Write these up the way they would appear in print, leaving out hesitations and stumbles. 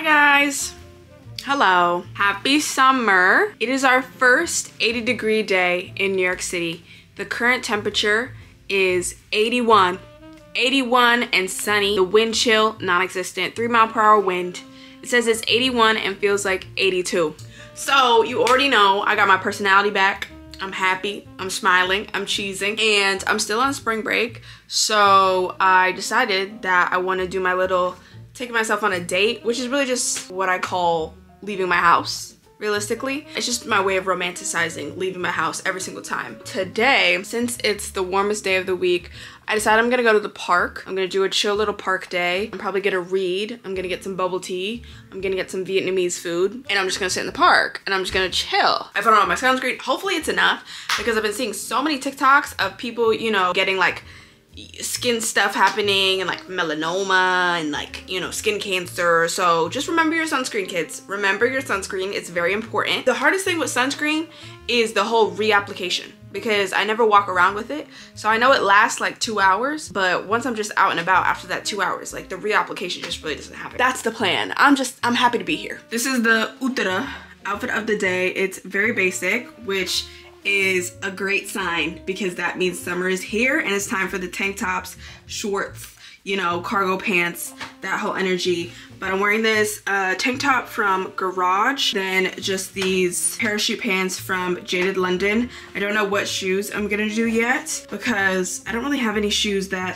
Hi guys. Hello. Happy summer. It is our first 80-degree day in New York City. The current temperature is 81 and sunny. The wind chill, non-existent. 3-mile-per-hour wind. It says it's 81 and feels like 82. So you already know I got my personality back. I'm happy, I'm smiling, I'm cheesing, and I'm still on spring break. So I decided that I want to do my little taking myself on a date, which is really just what I call leaving my house. Realistically, it's just my way of romanticizing leaving my house every single time. Today, since it's the warmest day of the week, I decided I'm gonna go to the park. I'm gonna do a chill little park day. I'm probably gonna read. I'm gonna get some bubble tea. I'm gonna get some Vietnamese food. And I'm just gonna sit in the park and I'm just gonna chill. I put on my sunscreen. Hopefully it's enough because I've been seeing so many TikToks of people, you know, getting like skin stuff happening and like melanoma and like, you know, skin cancer. So just remember your sunscreen, kids. Remember your sunscreen. It's very important. The hardest thing with sunscreen is the whole reapplication because I never walk around with it. So I know it lasts like 2 hours, but once I'm just out and about after that 2 hours, like the reapplication just really doesn't happen. That's the plan. I'm happy to be here. This is the 𝐿𝐻 outfit of the day. It's very basic, which is a great sign because that means summer is here and it's time for the tank tops, shorts, you know, cargo pants, that whole energy. But I'm wearing this tank top from Garage, then just these parachute pants from Jaded London. I don't know what shoes I'm gonna do yet because I don't really have any shoes that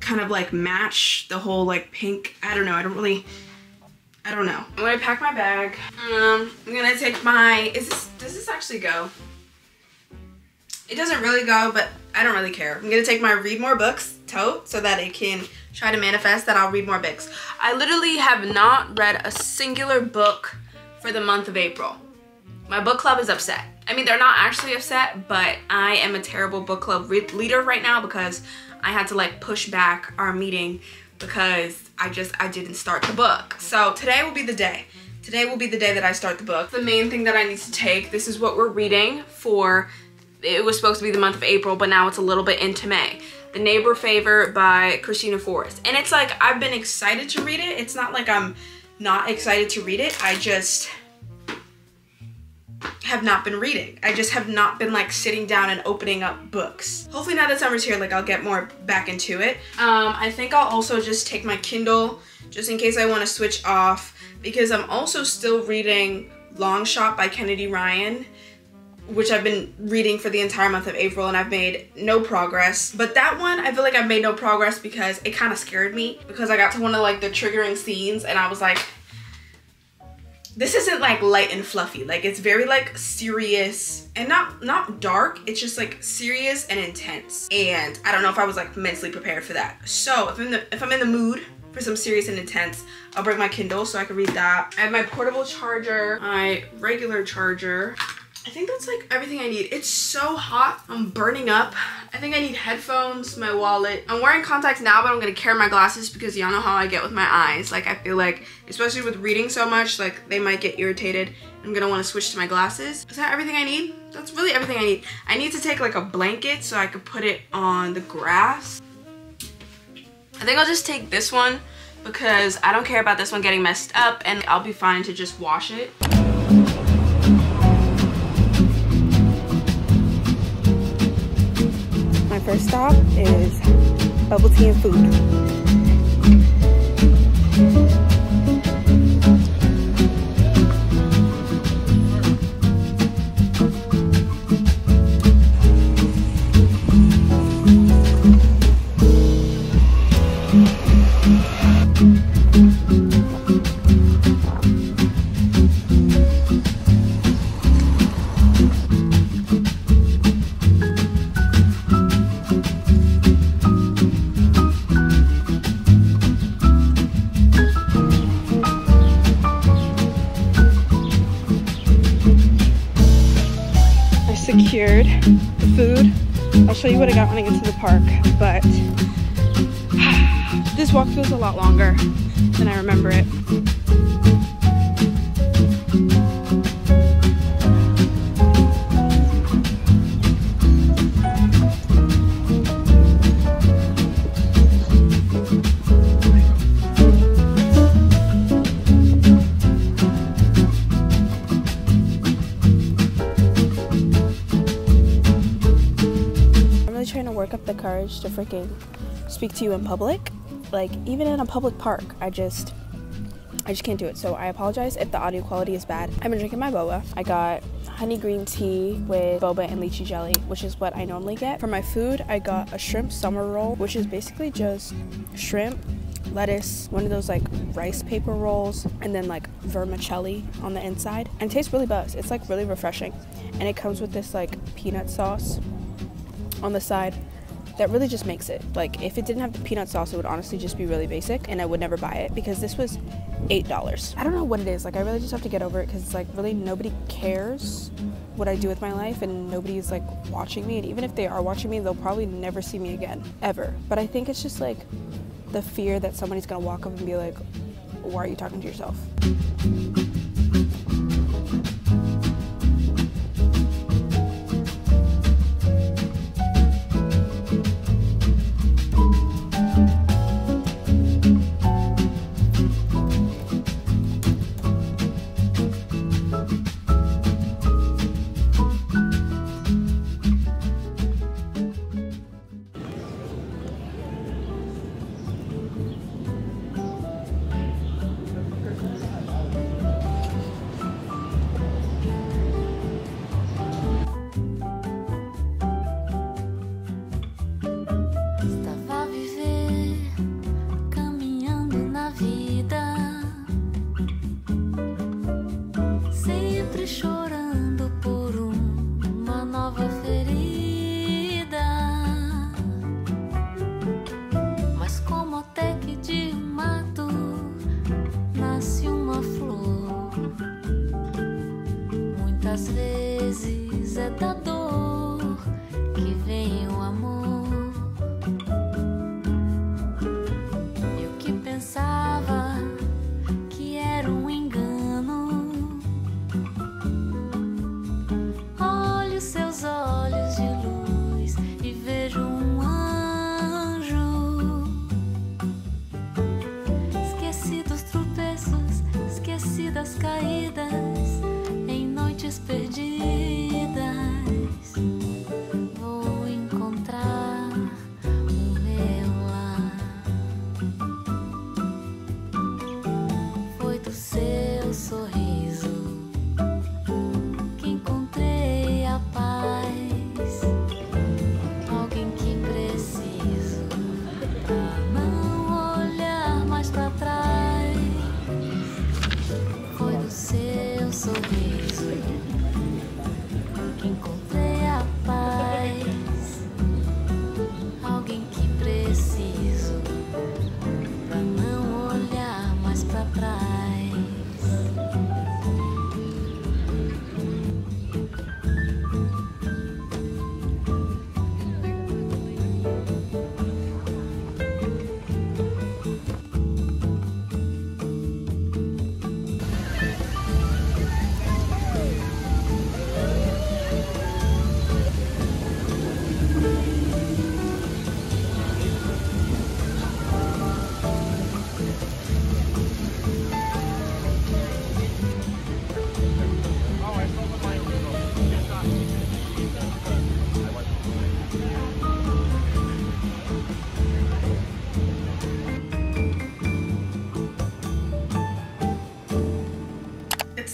kind of like match the whole like pink. I don't know. I don't know. I'm gonna pack my bag. I'm gonna take my, does this actually go? It doesn't really go, but I don't really care. I'm gonna take my read more books tote so that it can try to manifest that I'll read more books. I literally have not read a singular book for the month of April. My book club is upset. I mean, they're not actually upset, but I am a terrible book club leader right now because I had to like push back our meeting because I didn't start the book. So today will be the day. Today will be the day that I start the book. The main thing that I need to take, this is what we're reading for. It was supposed to be the month of April, but now it's a little bit into May. The Neighbor Favor by Christina Forrest. And it's like, I've been excited to read it. It's not like I'm not excited to read it. I just have not been reading. I just have not been like sitting down and opening up books. Hopefully now that summer's here, like I'll get more back into it. I think I'll also just take my Kindle just in case I want to switch off because I'm also still reading Long Shot by Kennedy Ryan, which I've been reading for the entire month of April and I've made no progress. But that one, I feel like I've made no progress because it kind of scared me because I got to one of like the triggering scenes and I was like, this isn't like light and fluffy. Like it's very like serious and not dark. It's just like serious and intense. And I don't know if I was like mentally prepared for that. So if I'm in the mood for some serious and intense, I'll bring my Kindle so I can read that. I have my portable charger, my regular charger. I think that's like everything I need. It's so hot, I'm burning up. I think I need headphones, my wallet. I'm wearing contacts now, but I'm gonna carry my glasses because y'all know how I get with my eyes. Like I feel like, especially with reading so much, like they might get irritated. I'm gonna wanna switch to my glasses. Is that everything I need? That's really everything I need. I need to take like a blanket so I could put it on the grass. I think I'll just take this one because I don't care about this one getting messed up and I'll be fine to just wash it. My first stop is bubble tea and food. Secured the food. I'll show you what I got when I get to the park, but this walk feels a lot longer than I remember it. courage to freaking speak to you in public. Like, even in a public park, I just can't do it. So I apologize if the audio quality is bad. I've been drinking my boba. I got honey green tea with boba and lychee jelly, which is what I normally get. For my food, I got a shrimp summer roll, which is basically just shrimp, lettuce, one of those like rice paper rolls, and then like vermicelli on the inside. And it tastes really buzz. It's like really refreshing. And it comes with this like peanut sauce on the side that really just makes it. Like, if it didn't have the peanut sauce, it would honestly just be really basic, and I would never buy it because this was $8. I don't know what it is. Like, I really just have to get over it because it's like really nobody cares what I do with my life, and nobody's like watching me. And even if they are watching me, they'll probably never see me again, ever. But I think it's just like the fear that somebody's gonna walk up and be like, why are you talking to yourself? Às vezes é da dor que vem o amor. E o que pensava que era um engano, olho seus olhos de luz e vejo um anjo. Esqueci dos tropeços, esqueci das caídas, perdidas, vou encontrar o meu lar. Foi do seu sorriso que encontrei a paz, alguém que preciso pra não olhar mais pra trás. Foi do seu sorriso encontrei a paz, alguém que preciso pra não olhar mais pra trás.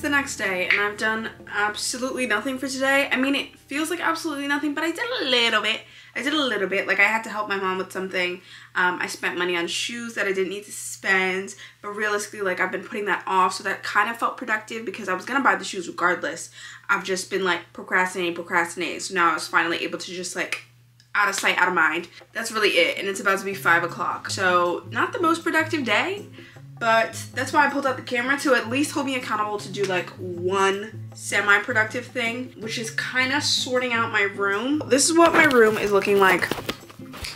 The next day, and I've done absolutely nothing for today. I mean, it feels like absolutely nothing, but I did a little bit. Like, I had to help my mom with something. I spent money on shoes that I didn't need to spend, but realistically, like, I've been putting that off, so that kind of felt productive because I was gonna buy the shoes regardless. I've just been like procrastinating, so now I was finally able to just like out of sight, out of mind. That's really it, and it's about to be 5 o'clock, so not the most productive day. But that's why I pulled out the camera, to at least hold me accountable to do like one semi-productive thing, which is kind of sorting out my room. This is what my room is looking like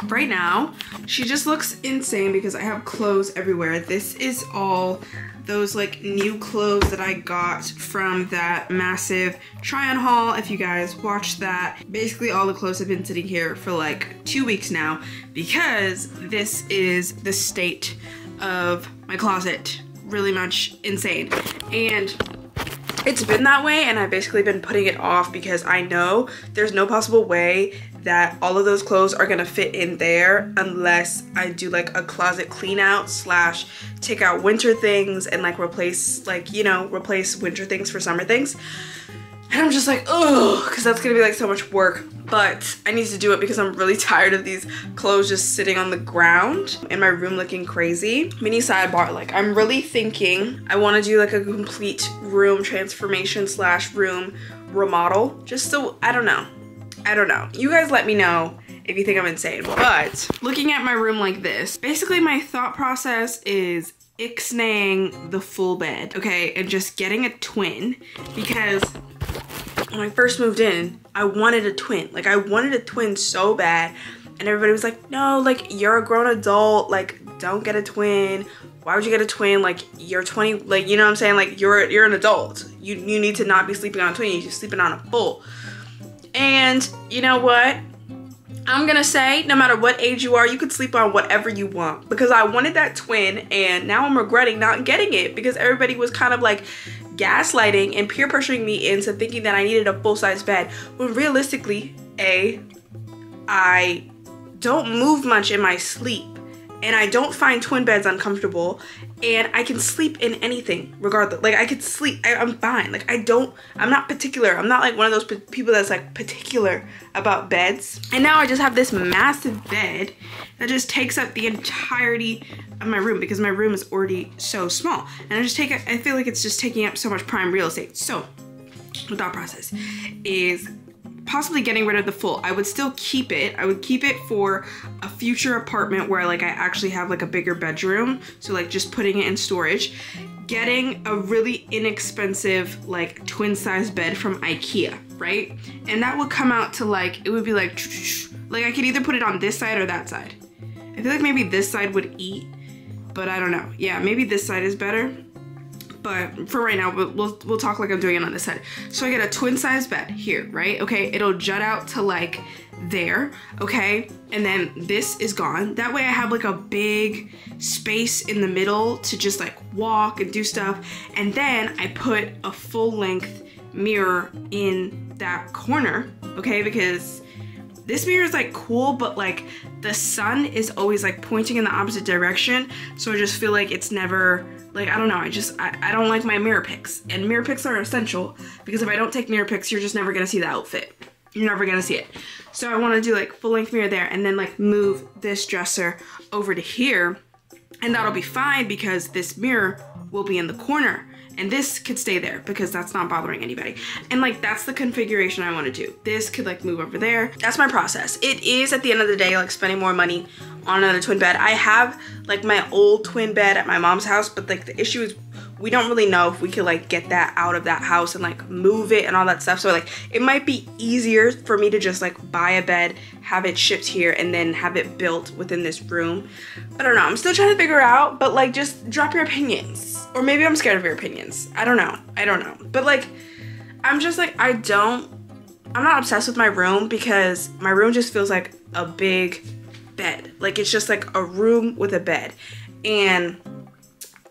right now. She just looks insane because I have clothes everywhere. This is all those like new clothes that I got from that massive try-on haul. If you guys watched that, basically all the clothes have been sitting here for like 2 weeks now because this is the state of my closet. Really much insane. And It's been that way, and I've basically been putting it off because I know there's no possible way that all of those clothes are gonna fit in there unless I do like a closet clean out slash take out winter things and like replace, like, you know, replace winter things for summer things. And I'm just like, ugh, because that's gonna be like so much work. But I need to do it because I'm really tired of these clothes just sitting on the ground in my room looking crazy. Mini sidebar, like I'm really thinking I want to do like a complete room transformation slash room remodel. Just so, I don't know. You guys let me know if you think I'm insane. But looking at my room like this, basically my thought process is 𝐿𝐶𝐬𝐢𝐳 the full bed, okay? And just getting a twin, because when I first moved in, I wanted a twin. Like, I wanted a twin so bad. And everybody was like, no, like, you're a grown adult. Like, don't get a twin. Why would you get a twin? Like, you're 20. Like, you know what I'm saying? Like, you're an adult. You need to not be sleeping on a twin. You're sleeping on a full. And you know what? I'm gonna say, no matter what age you are, you could sleep on whatever you want. Because I wanted that twin, and now I'm regretting not getting it because everybody was kind of like gaslighting and peer pressuring me into thinking that I needed a full-size bed, when realistically, I don't move much in my sleep, and I don't find twin beds uncomfortable, and I can sleep in anything regardless. Like, I could sleep, I'm fine. Like, I'm not particular. I'm not like one of those people that's like particular about beds. And now I just have this massive bed that just takes up the entirety of my room because my room is already so small. And I feel like it's just taking up so much prime real estate. So the thought process is possibly getting rid of the full. I would still keep it. I would keep it for a future apartment where like I actually have like a bigger bedroom. So like just putting it in storage. Getting a really inexpensive like twin size bed from IKEA, right? And that would come out to like, it would be like I could either put it on this side or that side. I feel like maybe this side would eat, but I don't know. Yeah, maybe this side is better. But for right now, we'll talk like I'm doing it on this side. So I get a twin size bed here, right? Okay, it'll jut out to like there, okay? And then this is gone. That way I have like a big space in the middle to just like walk and do stuff. And then I put a full length mirror in that corner, okay? Because this mirror is like cool, but like the sun is always like pointing in the opposite direction. So I just feel like it's never, like, I don't know, I don't like my mirror pics. And mirror pics are essential because if I don't take mirror pics, you're just never gonna see the outfit. You're never gonna see it. So I wanna do like full length mirror there and then like move this dresser over to here, and that'll be fine because this mirror will be in the corner. And this could stay there because that's not bothering anybody. And like, that's the configuration I want to do. This could like move over there. That's my process. It is at the end of the day, like spending more money on another twin bed. I have like my old twin bed at my mom's house, but like the issue is we don't really know if we could like get that out of that house and like move it and all that stuff. So like, it might be easier for me to just like buy a bed, have it shipped here, and then have it built within this room. I don't know, I'm still trying to figure out, but like, just drop your opinions. Or maybe I'm scared of your opinions. I don't know. But like, I'm just like, I'm not obsessed with my room because my room just feels like a big bed. Like, it's just like a room with a bed. And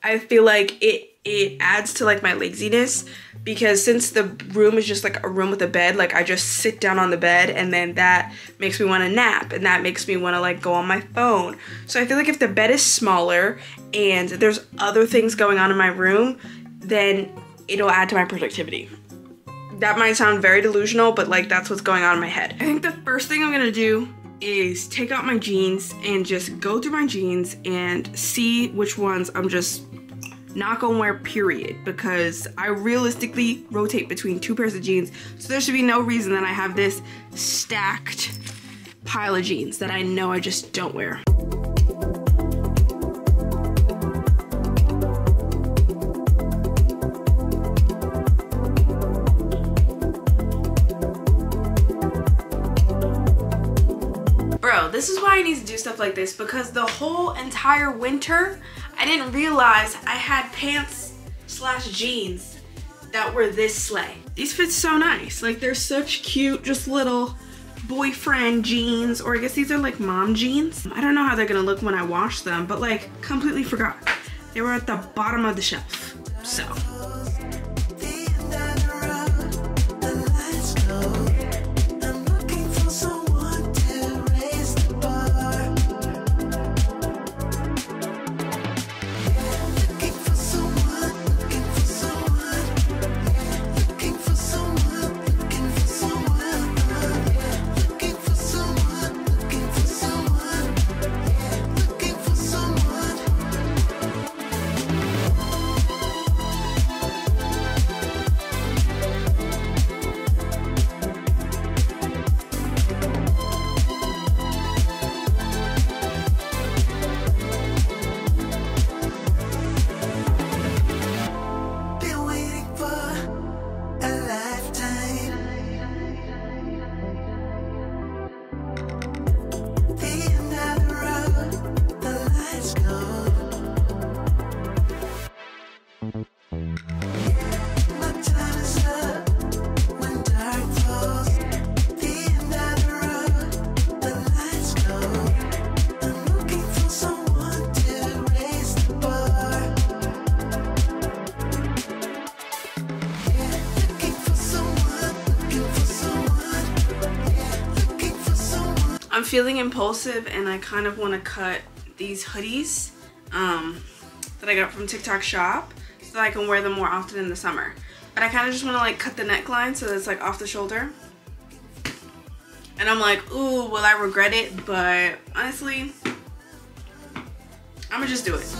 I feel like it adds to like my laziness because since the room is just like a room with a bed, like I just sit down on the bed and then that makes me want to nap and that makes me want to like go on my phone. So I feel like if the bed is smaller and there's other things going on in my room, then it'll add to my productivity. That might sound very delusional, but like that's what's going on in my head. I think the first thing I'm gonna do is take out my jeans and just go through my jeans and see which ones I'm just not gonna wear, period, because I realistically rotate between 2 pairs of jeans, so there should be no reason that I have this stacked pile of jeans that I know I just don't wear. Bro, this is why I need to do stuff like this, because the whole entire winter I didn't realize I had pants slash jeans that were this slay. These fit so nice. Like, they're such cute, just little boyfriend jeans, or I guess these are like mom jeans. I don't know how they're gonna look when I wash them, but like, completely forgot. They were at the bottom of the shelf, so. feeling impulsive and I kind of want to cut these hoodies that I got from TikTok shop so that I can wear them more often in the summer. But I kind of just want to like cut the neckline so that it's like off the shoulder. And I'm like, ooh, will I regret it? But honestly, I'm gonna just do it.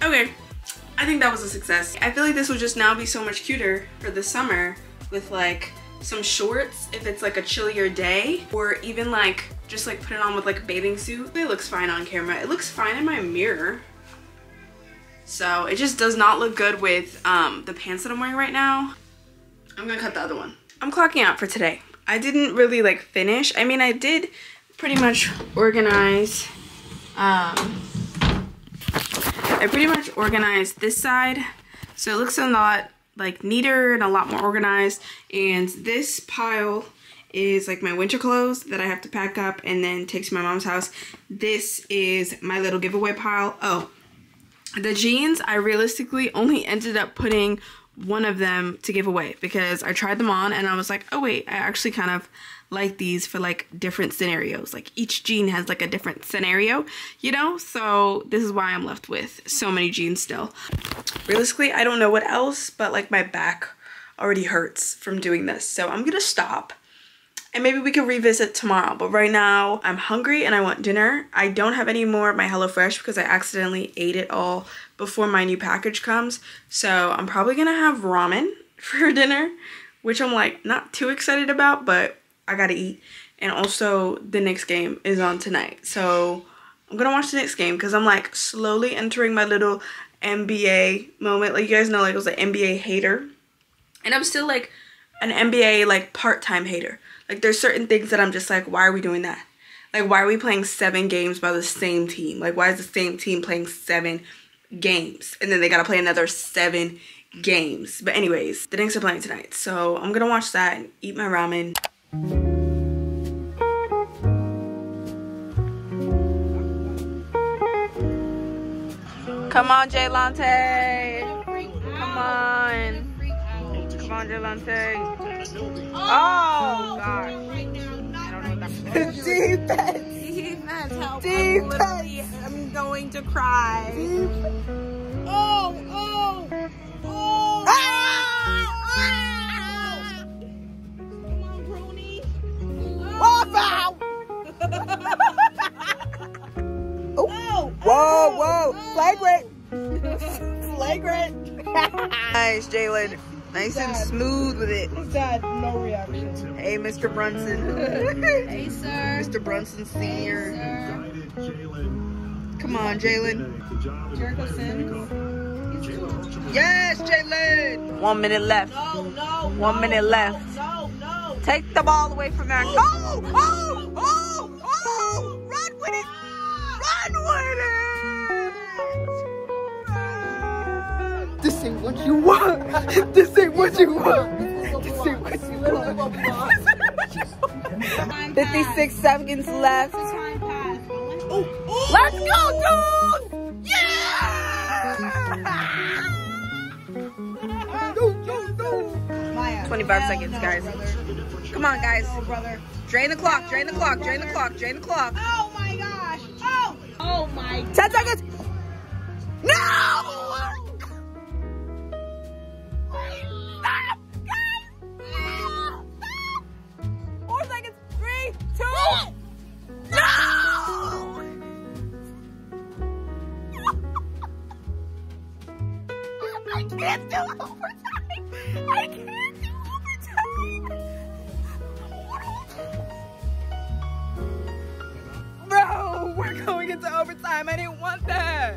Okay, I think that was a success. I feel like this would just now be so much cuter for the summer with like some shorts if it's like a chillier day, or even like just like put it on with like a bathing suit. It looks fine on camera. It looks fine in my mirror. So it just does not look good with the pants that I'm wearing right now. I'm gonna cut the other one. I'm clocking out for today. I didn't really like finish. I mean, I did pretty much organize I pretty much organized this side, so it looks a lot like neater and a lot more organized. And this pile is like my winter clothes that I have to pack up and then take to my mom's house. This is my little giveaway pile. Oh, the jeans, I realistically only ended up putting one of them to give away because I tried them on and I was like, oh wait, I actually kind of like these for like different scenarios. Like each jean has like a different scenario, you know? So this is why I'm left with so many jeans still. Realistically, I don't know what else, but like my back already hurts from doing this. So I'm gonna stop and maybe we can revisit tomorrow. But right now I'm hungry and I want dinner. I don't have any more of my HelloFresh because I accidentally ate it all before my new package comes. So I'm probably gonna have ramen for dinner, which I'm like not too excited about, but I gotta eat. And also the Knicks game is on tonight, so I'm gonna watch the Knicks game because I'm like slowly entering my little NBA moment. Like you guys know, like I was an NBA hater, and I'm still like an NBA like part-time hater. Like there's certain things that I'm just like, why are we doing that? Like why are we playing 7 games by the same team? Like why is the same team playing 7 games and then they gotta play another 7 games? But anyways, the Knicks are playing tonight, so I'm gonna watch that and eat my ramen. Come on, 𝐿𝐬𝐢𝐳. Come on. Come on, 𝐿𝐬𝐢𝐳. Oh, God. Defense. Defense. Help. Defense. I'm going to cry. Oh, oh, oh. Come on, Brony. Oh, Oh. whoa, whoa. Flagrant. Flagrant. Nice, Jalen. Nice and smooth with it. His dad, no reaction. Hey, Mr. Brunson. Hey, sir. Mr. Brunson Sr. Hey, sir. Come on, Jalen. Jericho Sims. Yes, Jalen. 1 minute left. No, no. 1 minute left. No, no. Take the ball away from there. Oh, oh, oh, oh. Run with it. Run with it. This ain't what you want. This ain't what you want. This ain't what you want. 56 seconds left. Time pass. Let's go, dude! Yeah! 25 seconds, guys. Come on, guys. Brother. Drain the clock, drain the clock, drain the clock, drain the clock. Oh my gosh. Oh. Oh my. 10 seconds. No! Stop! Stop! 4 seconds. 3, 2. No! I can't do overtime. I can't do overtime. Bro, we're going into overtime. I didn't want that.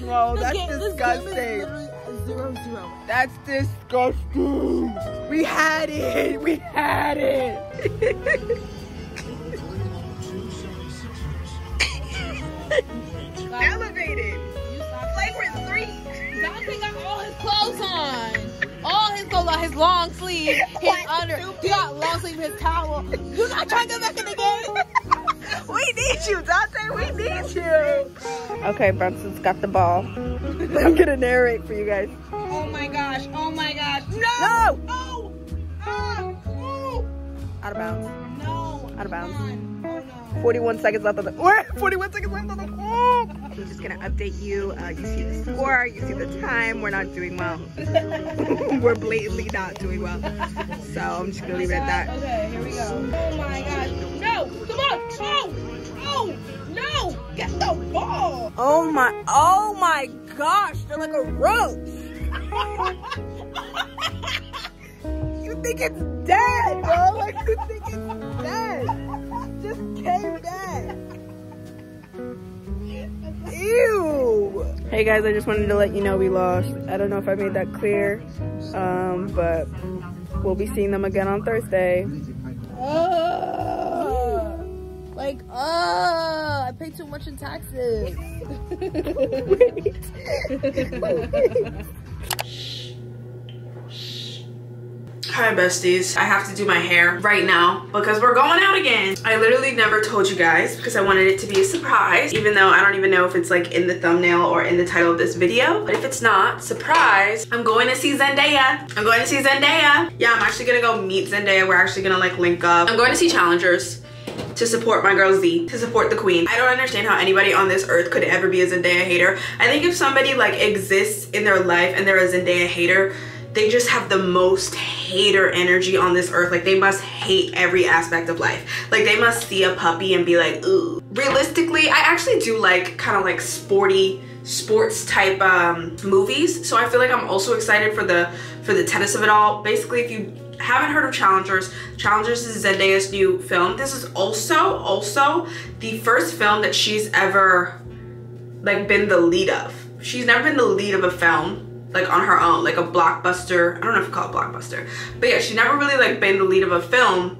No, that's disgusting. 0-0. That's disgusting. We had it. We had it. Now look his long sleeve, his under. He got long sleeve, his towel. You not trying to go back in the game? We need you, Dante. We need you. Okay, Brunson's got the ball. I'm gonna narrate for you guys. Oh my gosh. Oh my gosh. No. No! Oh. Oh. Out of bounds. No. Out of bounds. Oh no. 41 seconds left on the. What? 41 seconds left on the. Oh. I'm just gonna update you. You see the score. You see the time. We're not doing well. We're blatantly not doing well. So I'm just gonna leave it at that. Okay, here we go. Oh my gosh. No. Come on. Oh. Oh. No. Get the ball. Oh my gosh, they're like a roach. You think it's dead, bro? Like you think it's dead. Just came back. Ew. Hey guys, I just wanted to let you know we lost. I don't know if I made that clear, but we'll be seeing them again on Thursday. I paid too much in taxes. Hi besties, I have to do my hair right now because we're going out again. I literally never told you guys because I wanted it to be a surprise, even though I don't even know if it's like in the thumbnail or in the title of this video. But if it's not, surprise, I'm going to see Zendaya. I'm going to see Zendaya. Yeah, I'm actually gonna go meet Zendaya. We're actually gonna like link up. I'm going to see Challengers to support my girl Z, to support the queen. I don't understand how anybody on this earth could ever be a Zendaya hater. I think if somebody like exists in their life and they're a Zendaya hater, they just have the most hater energy on this earth. Like they must hate every aspect of life. Like they must see a puppy and be like, ooh. Realistically, I actually do like kind of like sports type movies. So I feel like I'm also excited for the tennis of it all. Basically, if you haven't heard of Challengers is Zendaya's new film. This is also the first film that she's ever like been the lead of. She's never been the lead of a film like on her own, like a blockbuster. I don't know if you call it blockbuster, but yeah, she's never really like been the lead of a film,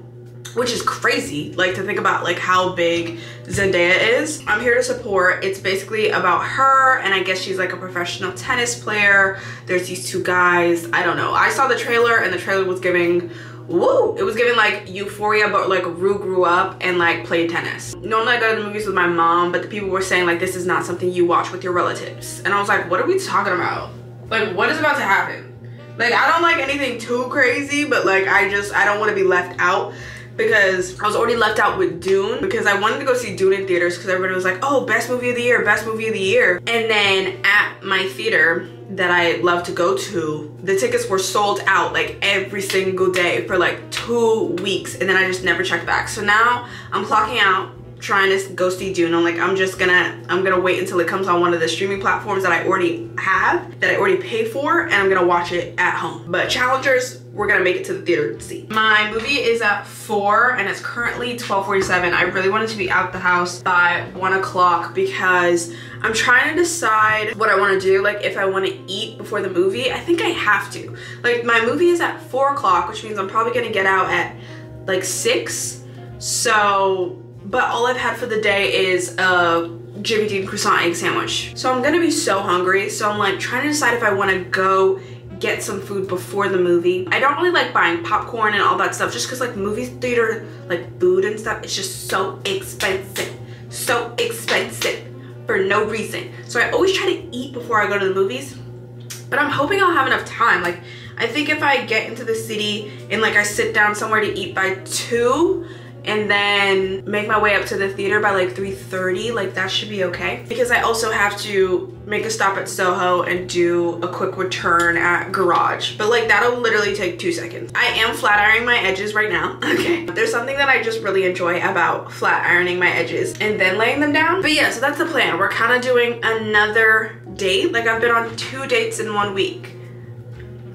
which is crazy like to think about like how big Zendaya is. I'm here to support. It's basically about her, and I guess she's like a professional tennis player. There's these two guys. I don't know, I saw the trailer and the trailer was giving woo, it was giving like Euphoria, but like Rue grew up and like played tennis. Normally I go to the movies with my mom, but the people were saying like this is not something you watch with your relatives, and I was like, what are we talking about? Like, what is about to happen? Like, I don't like anything too crazy, but like I don't want to be left out, because I was already left out with Dune, because I wanted to go see Dune in theaters because everybody was like, oh, best movie of the year, best movie of the year. And then at my theater that I love to go to, the tickets were sold out like every single day for like 2 weeks, and then I just never checked back. So now I'm clocking out, trying to go see Dune. I'm like, I'm gonna wait until it comes on one of the streaming platforms that I already have, that I already pay for, and I'm gonna watch it at home. But Challengers, we're gonna make it to the theater to see. My movie is at 4 and it's currently 12:47. I really wanted to be out the house by 1 o'clock because I'm trying to decide what I want to do. Like if I want to eat before the movie, I think I have to. Like my movie is at 4 o'clock, which means I'm probably gonna get out at like 6. So, but all I've had for the day is a Jimmy Dean croissant egg sandwich. So I'm gonna be so hungry. So I'm like trying to decide if I want to go get some food before the movie. I don't really like buying popcorn and all that stuff, just because like movie theater like food and stuff, it's just so expensive for no reason. So I always try to eat before I go to the movies, but I'm hoping I'll have enough time. Like I think if I get into the city and like I sit down somewhere to eat by 2 and then make my way up to the theater by like 3:30, like that should be okay. Because I also have to make a stop at Soho and do a quick return at Garage. But like that'll literally take 2 seconds. I am flat ironing my edges right now, okay? There's something that I just really enjoy about flat ironing my edges and then laying them down. But yeah, so that's the plan. We're kind of doing another date. Like I've been on 2 dates in 1 week.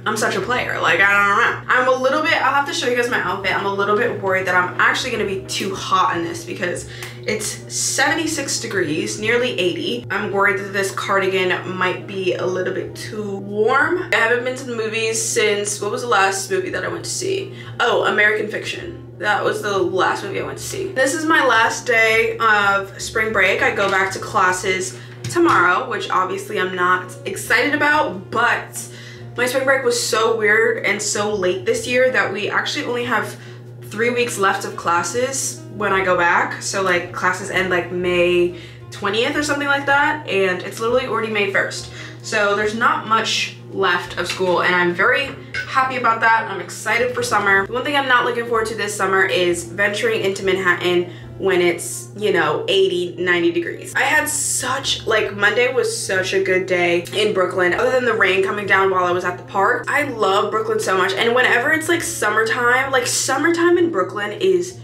I'm such a player, like I don't know. I'm a little bit, I'll have to show you guys my outfit. I'm a little bit worried that I'm actually gonna be too hot in this because it's 76 degrees, nearly 80. I'm worried that this cardigan might be a little bit too warm. I haven't been to the movies since, what was the last movie that I went to see? Oh, American Fiction. That was the last movie I went to see. This is my last day of spring break. I go back to classes tomorrow, which obviously I'm not excited about, but My spring break was so weird and so late this year that we actually only have 3 weeks left of classes when I go back. So like classes end like May 20th or something like that, and it's literally already May 1st. So there's not much left of school, and I'm very happy about that. I'm excited for summer. The one thing I'm not looking forward to this summer is venturing into Manhattan when it's, you know, 80, 90 degrees. I had such, like, Monday was such a good day in Brooklyn, other than the rain coming down while I was at the park. I love Brooklyn so much, and whenever it's like summertime in Brooklyn is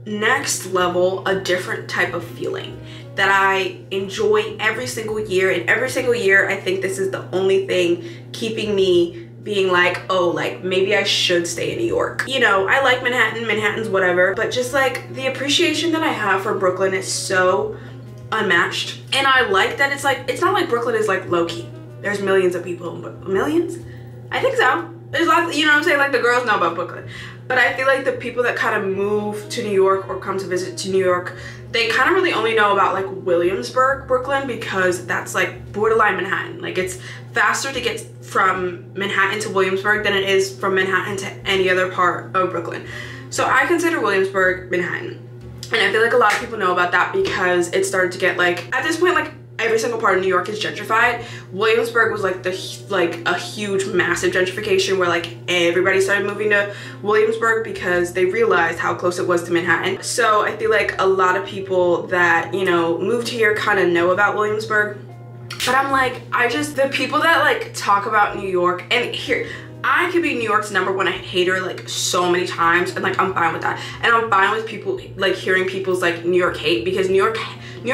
next level, a different type of feeling that I enjoy every single year. And every single year I think this is the only thing keeping me being like, oh, like maybe I should stay in New York. You know, I like Manhattan, Manhattan's whatever, but just like the appreciation that I have for Brooklyn is so unmatched. And I like that it's like, it's not like Brooklyn is like low-key. There's millions of people, millions? I think so. There's lots, you know what I'm saying? Like the girls know about Brooklyn. But I feel like the people that kind of move to New York or come to visit to New York, they kind of really only know about like Williamsburg, Brooklyn, because that's like borderline Manhattan. Like it's faster to get from Manhattan to Williamsburg than it is from Manhattan to any other part of Brooklyn. So I consider Williamsburg Manhattan. And I feel like a lot of people know about that because it started to get like, at this point, like every single part of New York is gentrified. Williamsburg was like a huge, massive gentrification where like everybody started moving to Williamsburg because they realized how close it was to Manhattan. So I feel like a lot of people that, you know, moved here kind of know about Williamsburg. But I'm like, the people that like talk about New York, and here, I could be New York's #1 hater like so many times, and like I'm fine with that. And I'm fine with people like hearing people's like New York hate, because New York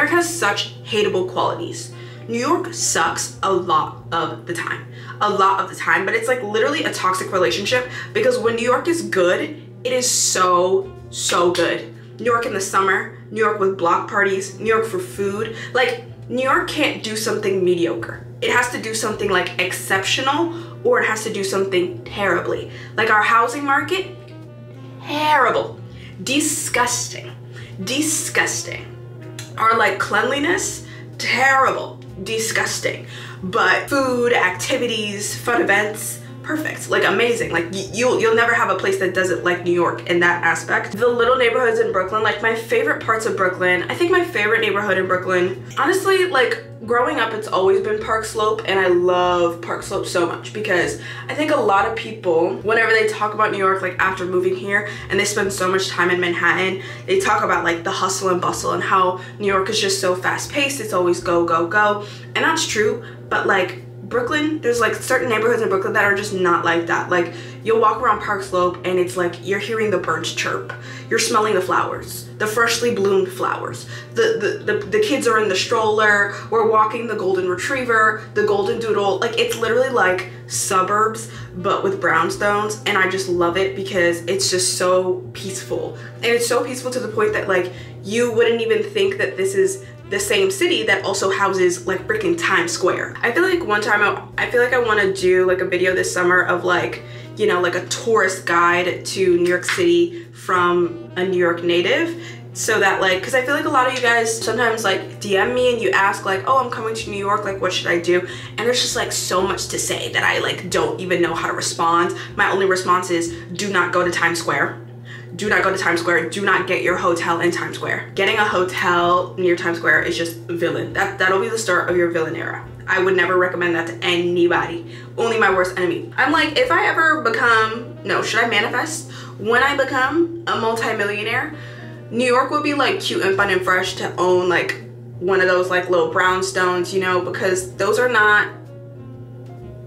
has such hateable qualities. New York sucks a lot of the time. But it's like literally a toxic relationship, because when New York is good, it is so, so good. New York in the summer, New York with block parties, New York for food. Like New York can't do something mediocre. It has to do something like exceptional, or it has to do something terribly. Like our housing market, terrible, disgusting. Our like cleanliness, terrible, disgusting. But food, activities, fun events, perfect, like amazing. Like you'll never have a place that does it like New York in that aspect. The little neighborhoods in Brooklyn, like my favorite parts of Brooklyn, I think my favorite neighborhood in Brooklyn, honestly, like growing up, it's always been Park Slope, and I love Park Slope so much because I think a lot of people, whenever they talk about New York, like after moving here and they spend so much time in Manhattan, they talk about like the hustle and bustle and how New York is just so fast paced, it's always go, go, go. And that's true, but like Brooklyn, there's like certain neighborhoods in Brooklyn that are just not like that. Like you'll walk around Park Slope and it's like you're hearing the birds chirp, you're smelling the flowers, the freshly bloomed flowers, the kids are in the stroller, we're walking the golden retriever, the golden doodle. Like it's literally like suburbs but with brownstones, and I just love it because it's just so peaceful. And it's so peaceful to the point that like you wouldn't even think that this is the same city that also houses like freaking Times Square. I feel like one time I feel like I want to do like a video this summer of like, you know, like a tourist guide to New York City from a New York native, so that like, because I feel like a lot of you guys sometimes like DM me and you ask like, oh, I'm coming to New York, like what should I do? And there's just like so much to say that I like don't even know how to respond. My only response is do not go to Times Square. Do not go to Times Square. Do not get your hotel in Times Square. Getting a hotel near Times Square is just villain. That'll be the start of your villain era. I would never recommend that to anybody. Only my worst enemy. I'm like, if I ever become, no, should I manifest? When I become a multi-millionaire, New York would be like cute and fun and fresh to own like one of those like little brownstones, you know, because those are not,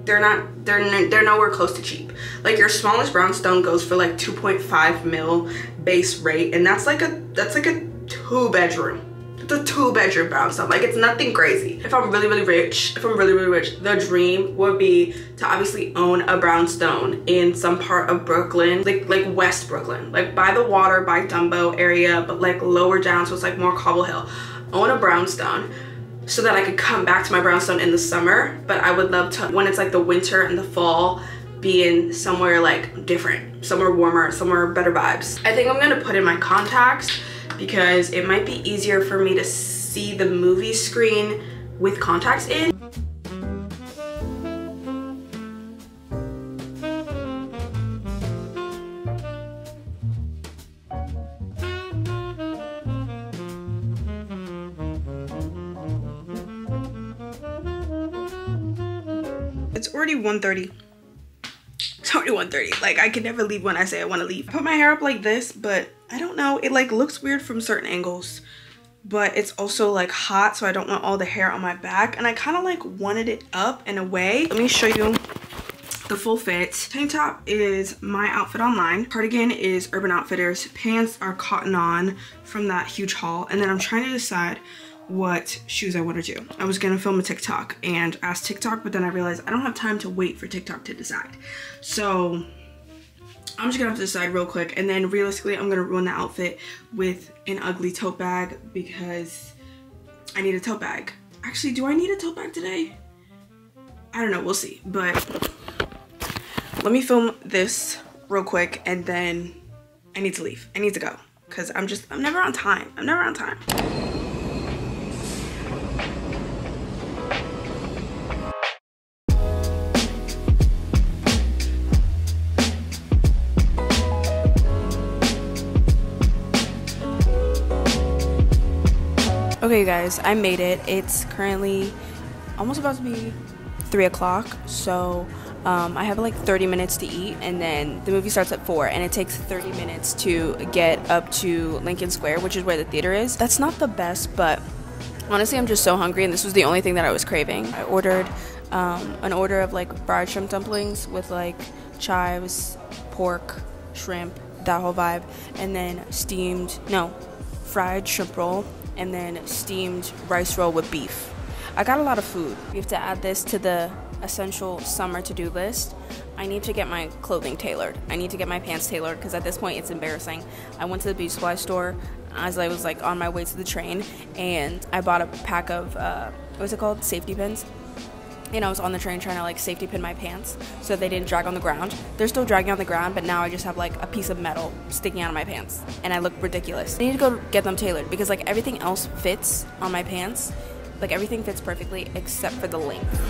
they're nowhere close to cheap. Like your smallest brownstone goes for like 2.5 mil base rate, and that's like a 2-bedroom. It's a 2-bedroom brownstone. Like it's nothing crazy. If I'm really rich, the dream would be to obviously own a brownstone in some part of Brooklyn, like West Brooklyn, like by the water, by Dumbo area, but like lower down, so it's like more Cobble Hill. Own a brownstone, so that I could come back to my brownstone in the summer. But I would love to, when it's like the winter and the fall, be in somewhere like different, somewhere warmer, somewhere better vibes. I think I'm gonna put in my contacts because it might be easier for me to see the movie screen with contacts in. It's already 1:30. It's already 1:30. Like, I can never leave when I say I want to leave. I put my hair up like this, but I don't know. It like looks weird from certain angles, but it's also like hot, so I don't want all the hair on my back. And I kind of like wanted it up in a way. Let me show you the full fit. Tank top is my outfit online. Cardigan is Urban Outfitters. Pants are Cotton On from that huge haul. And then I'm trying to decide what shoes I want to do. I was gonna film a TikTok and ask TikTok, but then I realized I don't have time to wait for TikTok to decide. So I'm just gonna have to decide real quick, and then realistically I'm gonna ruin the outfit with an ugly tote bag because I need a tote bag. Actually, do I need a tote bag today? I don't know, we'll see. But let me film this real quick and then I need to leave. I need to go because I'm never on time. I'm never on time. Okay, you guys, I made it. It's currently almost about to be 3 o'clock, so I have like 30 minutes to eat, and then the movie starts at 4, and it takes 30 minutes to get up to Lincoln Square, which is where the theater is. That's not the best, but honestly, I'm just so hungry, and this was the only thing that I was craving. I ordered an order of like fried shrimp dumplings with like chives, pork, shrimp, that whole vibe, and then fried shrimp roll, and then steamed rice roll with beef. I got a lot of food. We have to add this to the essential summer to-do list. I need to get my clothing tailored. I need to get my pants tailored because at this point it's embarrassing. I went to the beauty supply store as I was like on my way to the train, and I bought a pack of what's it called, safety pins. And I was on the train trying to like safety pin my pants so they didn't drag on the ground. They're still dragging on the ground, but now I just have like a piece of metal sticking out of my pants and I look ridiculous. I need to go get them tailored because like everything else fits on my pants. Like everything fits perfectly except for the length.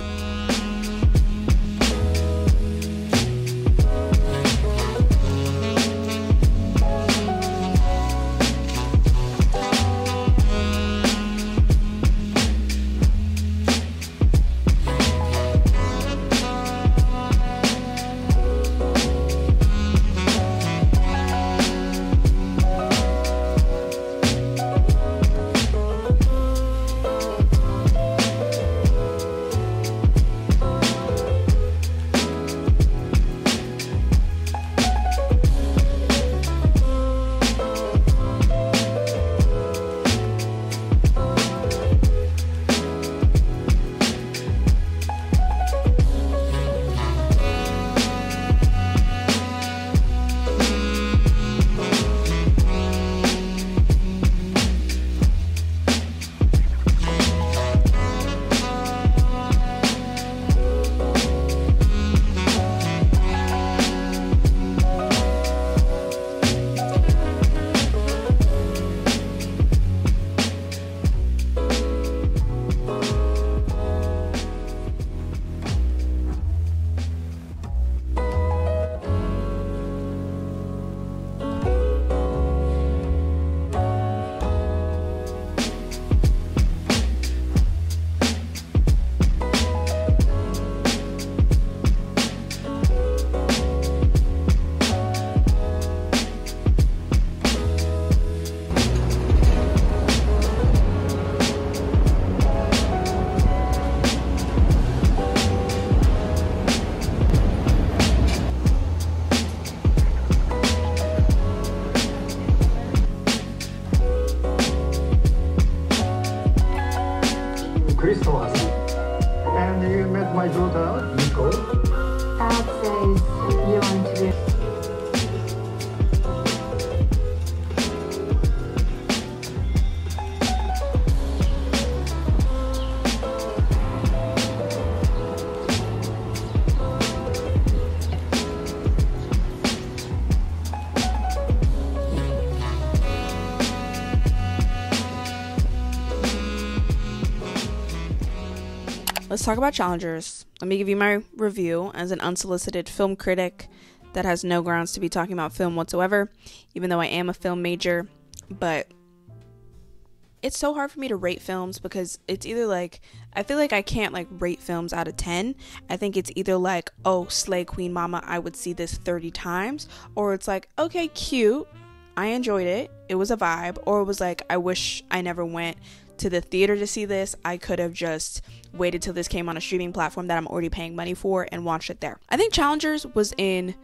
Christmas. And you met my daughter, Nicole. Dad says you want to be. Let's talk about challengers. Let me give you my review as an unsolicited film critic that has no grounds to be talking about film whatsoever, even though I am a film major. But it's so hard for me to rate films because it's either like, I feel like I can't like rate films out of 10. I think it's either like, oh, slay queen mama, I would see this 30 times, or it's like, okay, cute, I enjoyed it, it was a vibe, or it was like, I wish I never went to the theater to see this. I could have just waited till this came on a streaming platform that I'm already paying money for and watched it there. I think Challengers was in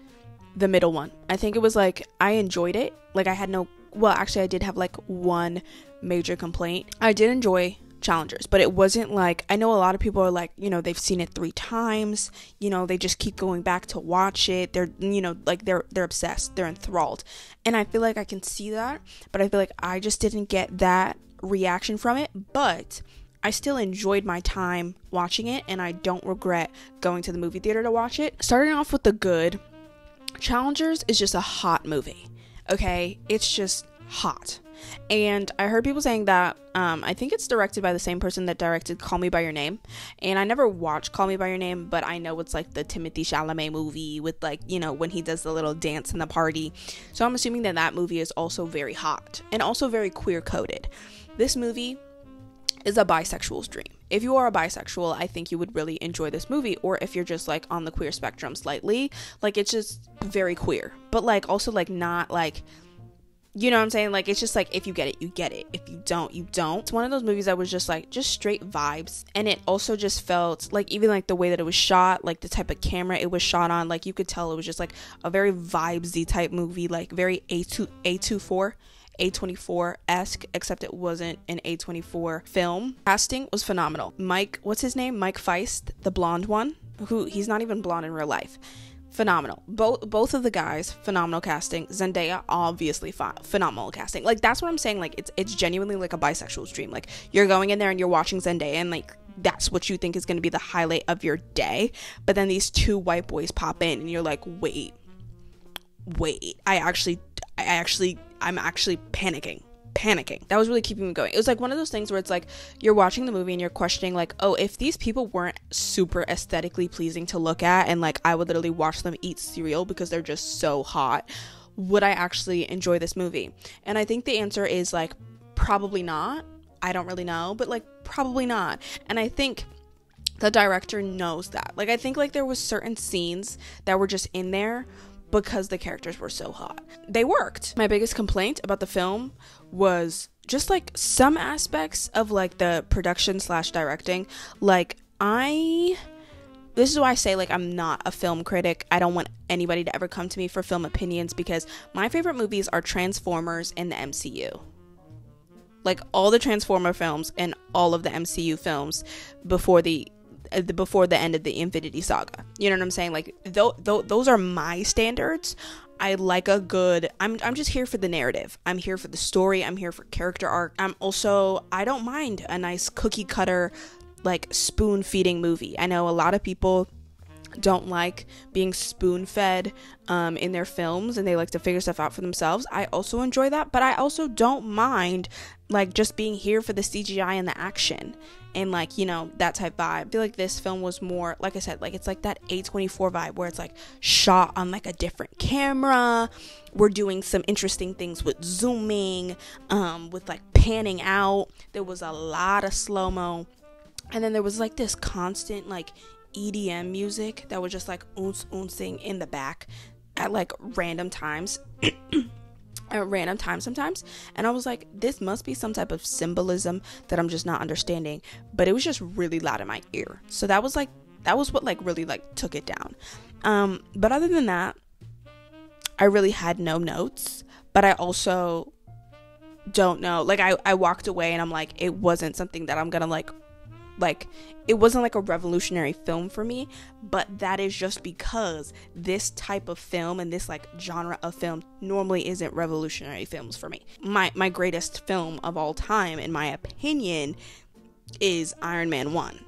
the middle one. I think it was like, I enjoyed it. Like I had no, well, actually I did have like one major complaint. I did enjoy Challengers, but it wasn't like, I know a lot of people are like, you know, they've seen it 3 times, you know, they just keep going back to watch it. They're, you know, like they're obsessed, they're enthralled. And I feel like I can see that, but I feel like I just didn't get that reaction from it. But I still enjoyed my time watching it, and I don't regret going to the movie theater to watch it. Starting off with the good, Challengers is just a hot movie. Okay, it's just hot. And I heard people saying that I think it's directed by the same person that directed Call Me By Your Name, and I never watched Call Me By Your Name, but I know it's like the Timothée Chalamet movie with like, you know, when he does the little dance in the party. So I'm assuming that that movie is also very hot and also very queer coded. This movie is a bisexual's dream. If you are a bisexual, I think you would really enjoy this movie. Or if you're just like on the queer spectrum slightly, like it's just very queer, but like also like not like, you know what I'm saying? Like it's just like, if you get it, you get it. If you don't, you don't. It's one of those movies that was just like, just straight vibes. And it also just felt like, even like the way that it was shot, like the type of camera it was shot on, like you could tell it was just like a very vibesy type movie, like very A24-esque, except it wasn't an A24 film. Casting was phenomenal. Mike, what's his name? Mike Feist, the blonde one, who he's not even blonde in real life. Phenomenal. Both of the guys, phenomenal casting. Zendaya, obviously phenomenal casting. Like that's what I'm saying. Like it's genuinely like a bisexual's dream. Like you're going in there and you're watching Zendaya, and like that's what you think is going to be the highlight of your day. But then these 2 white boys pop in, and you're like, wait, I'm actually panicking. That was really keeping me going. It was like one of those things where it's like you're watching the movie and you're questioning like, oh, if these people weren't super aesthetically pleasing to look at, and like I would literally watch them eat cereal because they're just so hot, would I actually enjoy this movie? And I think the answer is like probably not. I don't really know, but like probably not. And I think the director knows that. Like I think like there was certain scenes that were just in there because the characters were so hot. They worked. My biggest complaint about the film was just like some aspects of like the production / directing. Like this is why I say like I'm not a film critic. I don't want anybody to ever come to me for film opinions, because my favorite movies are Transformers and the MCU. Like all the Transformer films and all of the MCU films before the end of the Infinity Saga. You know what I'm saying? Like those are my standards. I like a good, I'm just here for the narrative. I'm here for the story. I'm here for character arc. I don't mind a nice cookie cutter, like spoon feeding movie. I know a lot of people don't like being spoon fed in their films, and they like to figure stuff out for themselves. I also enjoy that, but I also don't mind like just being here for the CGI and the action and like, you know, that type vibe. I feel like this film was more, like I said, like it's like that A24 vibe where it's like shot on like a different camera. We're doing some interesting things with zooming, with like panning out. There was a lot of slow-mo, and then there was like this constant like EDM music that was just like oonsing in the back at like random times sometimes, and I was like, this must be some type of symbolism that I'm just not understanding, but it was just really loud in my ear. So that was what like really like took it down. But other than that, I really had no notes, but I also don't know, like I walked away and I'm like, it wasn't something that I'm gonna like it wasn't like a revolutionary film for me, but that is just because this type of film and this like genre of film normally isn't revolutionary films for me. My greatest film of all time, in my opinion, is Iron Man 1.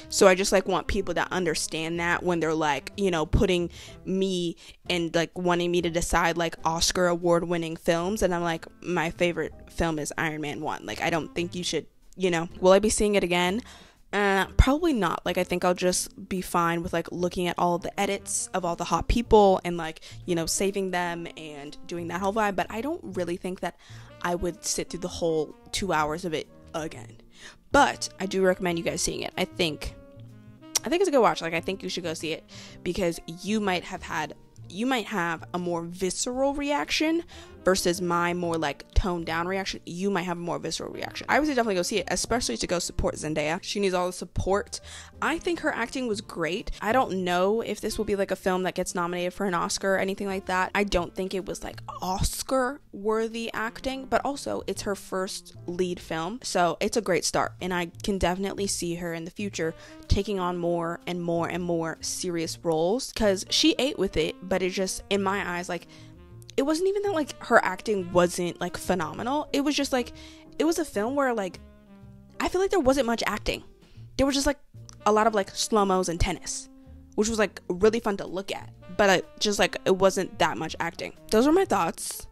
So I just like want people to understand that when they're like, you know, putting me and like wanting me to decide like Oscar award winning films, and I'm like, my favorite film is Iron Man 1. Like I don't think you should, you know. Will I be seeing it again? Probably not. Like I think I'll just be fine with like looking at all of the edits of all the hot people and like, you know, saving them and doing that whole vibe. But I don't really think that I would sit through the whole 2 hours of it again. But I do recommend you guys seeing it. I think it's a good watch. Like, I think you should go see it, because you might have a more visceral reaction versus my more like toned down reaction. You might have a more visceral reaction. I would say definitely go see it, especially to go support Zendaya. She needs all the support. I think her acting was great. I don't know if this will be like a film that gets nominated for an Oscar or anything like that. I don't think it was like Oscar worthy acting, but also it's her first lead film, so it's a great start, and I can definitely see her in the future taking on more and more and more serious roles, because she ate with it. But it just, in my eyes, like, it wasn't even that like her acting wasn't like phenomenal. It was just like, it was a film where like I feel like there wasn't much acting. There was just like a lot of like slow-mos and tennis, which was like really fun to look at, but just like it wasn't that much acting. Those are my thoughts.